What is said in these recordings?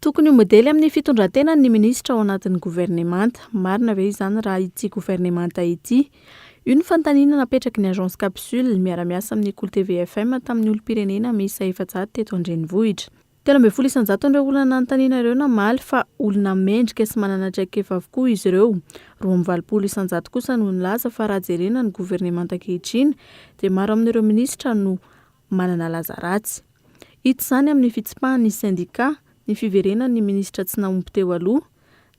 Tokony ho modely amin'ny fitondran-tena ny minisitra ao anatin'ny governemanta. Marina ve izany raha ity governemanta ity? Io ny fanontaniana napetraky ny agence capsule miara-miasa amin'ny École TVFM tamin'ny olom-pirenena miisa 400 teto Andrenivohitra. 13 isanjaton'ireo olona nanontaniana ireo namaly fa olona mendrika sy manana traikefa avokoa izy ireo. 20 isanjato kosa no nilaza fa raha jerena ny governemanta ankehitriny dia maro amin'ireo minisitra no manana laza ratsy. Hita izany amin'ny fitsipahan'ny sindika ny fiverenan'ny minisitra tsy naompy teo aloha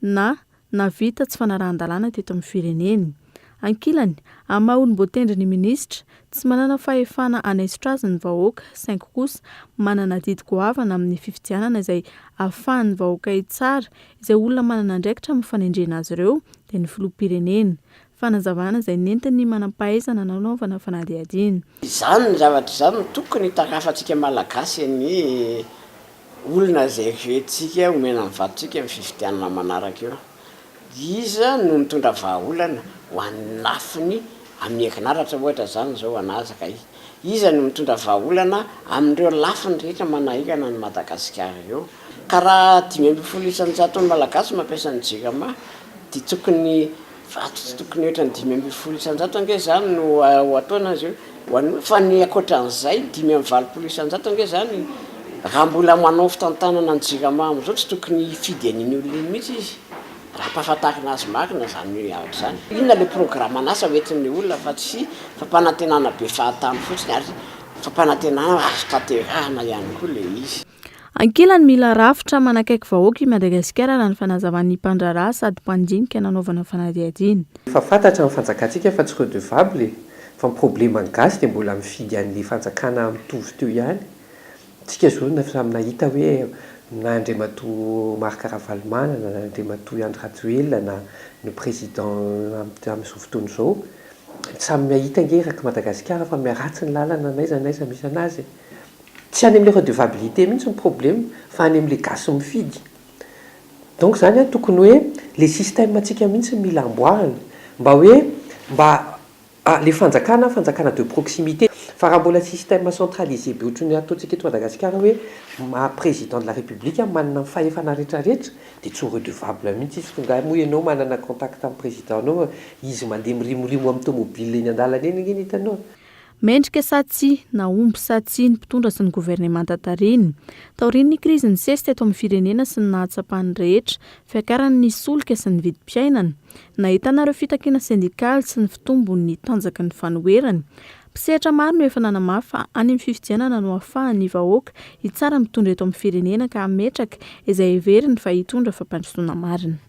na navita tsy fanarahan-dalàna teto amin'ny fireneny. Ankilany, amin'ny maha-olom-boatendry ny minisitra tsy manana fahefana hanaisotra azy ny vahoaka, saingy kosa manana didy goavana amin'ny fifidianana izay ahafahan'ny vahoaka hitsara izay olona manana andraikitra amin'ny fanendrena azy ireo dia ny filoham-pirenena. Fanazavana izay nentiny manam-pahaizana nanaovana fanadihadiana. Izany ny zavatra izany tokony hitarafantsika malagasy ny olona izay vetintsika omena amin'ny vadontsika amin'ny fifidianana manaraka eo. Iza no mitondra vahaolana ho an'ny lafiny amin'ny herinaratra ohatra izany izao anazaka iza no mitondra vahaolana amin'ireo lafiny rehetra manahikana ny Madagasikara eo. Ka raha 500 isanjato ny malagasy mampiasa ny JIRAMA dia tokony ohatra ny 500 isanjato ange izany no ataona azy eo. Fa ny ankoatran'izay 520 isanjato ange izany raha mbola manao fitantanana ny JIRAMA amin'izao tsy tokony hifidy an'iny olona mihitsy izy. Raha mpahafantarina azy marina izany zavatra izany. Inona ilay programme anasa hoentin'ny olona fa tsy fampanantenana be fahatany fotsiny ary fampanantenana azo tanterahana ihany koa ilay izy. Ankilany mila rafitra manakaiky vahoaka i Madagasikara raha ny fanazavan'ny mpandraharaha sady mpandinika nanaovana fanadihadiana. Fa fantatra ny fanjakantsika fa tsy redevable fa ny problema gasy dia mbola mifidy an'ilay fanjakana mitovy teo ihany. Tsika zao samy nahita hoe na Andriamatoa Marc Ravalomanana na Andriamatoa JUILLET na ny président amin'izao fotoana izao samy mahita ngeraka Madagasikara fa miaratsy ny lalana n'aiza misy anazy. Tsy any amin'ilay redevabilité mihitsy ny problème fa any amin'ilay gasy mifidy. Donc zany tokony hoe le système atsika mihitsy mila amboarina mba hoe le fanjakana de proximité. Fa raha mbola système centralisé be ohatran'ny ataontsika eto Madagasikara hoe président de la République manana fahefana rehetrarehetra dia tsy redevable mihitsy izy tonga moa ianao manana contact amin'ny président anao izy mandeha mirimorimo amin'ny tomobile eny an-dalana eny iny hitanao. Mendrika sa tsy naompy sa tsy ny mpitondra sy ny governemanta tariny. Taorian'ny krizin'ny sesy teto amin'ny firenena sy ny nahatsapany rehetra, fiakaran'ny solika sy ny vidim-piainana. Nahitanareo fitakiana sindikaly sy ny fitombon'ny tanjaky ny fanoherany. Mpisehatra maro no efa nanamafy fa any amin'ny fifidianana no ahafahan'ny vahoaka hitsara mitondra eto amin'ny firenena ka hametraka izay heveriny fa hitondra fampandrosoana marina.